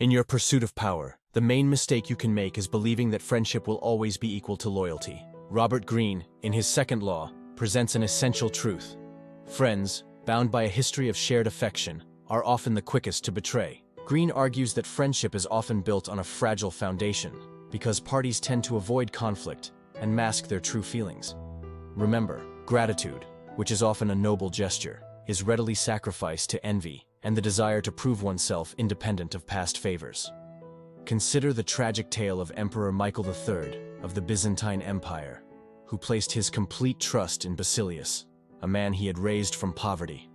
In your pursuit of power, the main mistake you can make is believing that friendship will always be equal to loyalty. Robert Greene, in his second law, presents an essential truth. Friends, bound by a history of shared affection, are often the quickest to betray. Greene argues that friendship is often built on a fragile foundation, because parties tend to avoid conflict and mask their true feelings. Remember, gratitude, which is often a noble gesture, is readily sacrificed to envy and the desire to prove oneself independent of past favors. Consider the tragic tale of Emperor Michael III of the Byzantine Empire, who placed his complete trust in Basilius, a man he had raised from poverty.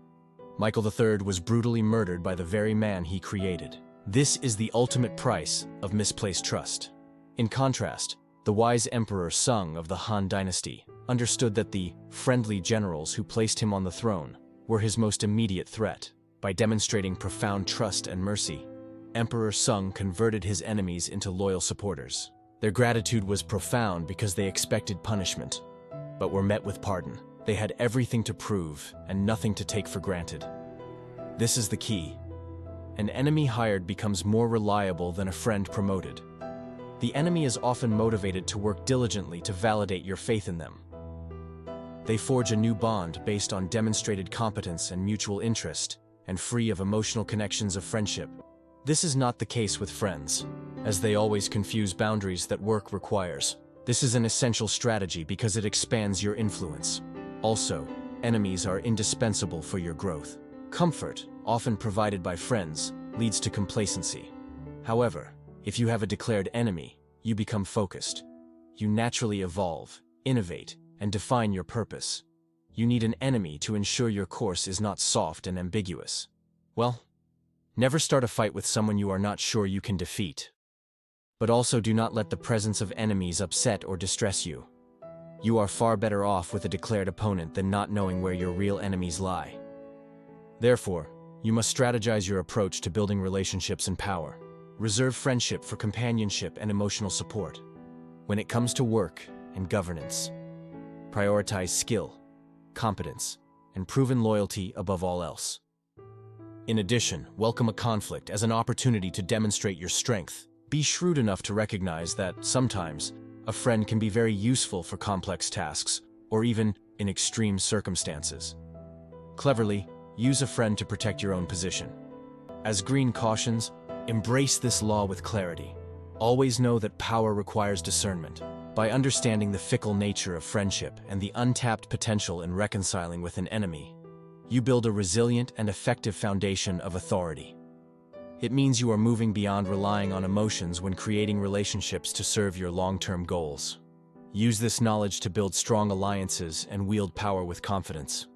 Michael III was brutally murdered by the very man he created. This is the ultimate price of misplaced trust. In contrast, the wise Emperor Sung of the Han Dynasty understood that the friendly generals who placed him on the throne were his most immediate threat. By demonstrating profound trust and mercy, Emperor Sung converted his enemies into loyal supporters. Their gratitude was profound because they expected punishment, but were met with pardon. They had everything to prove and nothing to take for granted. This is the key. An enemy hired becomes more reliable than a friend promoted. The enemy is often motivated to work diligently to validate your faith in them. They forge a new bond based on demonstrated competence and mutual interest, and free of emotional connections of friendship. This is not the case with friends, as they always confuse boundaries that work requires. This is an essential strategy because it expands your influence. Also, enemies are indispensable for your growth. Comfort, often provided by friends, leads to complacency. However, if you have a declared enemy, you become focused. You naturally evolve, innovate, and define your purpose. You need an enemy to ensure your course is not soft and ambiguous. Well, never start a fight with someone you are not sure you can defeat. But also do not let the presence of enemies upset or distress you. You are far better off with a declared opponent than not knowing where your real enemies lie. Therefore, you must strategize your approach to building relationships and power. Reserve friendship for companionship and emotional support. When it comes to work and governance, prioritize skill, competence, and proven loyalty above all else. In addition, welcome a conflict as an opportunity to demonstrate your strength. Be shrewd enough to recognize that, sometimes, a friend can be very useful for complex tasks, or even in extreme circumstances. Cleverly, use a friend to protect your own position. As Greene cautions, embrace this law with clarity. Always know that power requires discernment. By understanding the fickle nature of friendship and the untapped potential in reconciling with an enemy, you build a resilient and effective foundation of authority. It means you are moving beyond relying on emotions when creating relationships to serve your long-term goals. Use this knowledge to build strong alliances and wield power with confidence.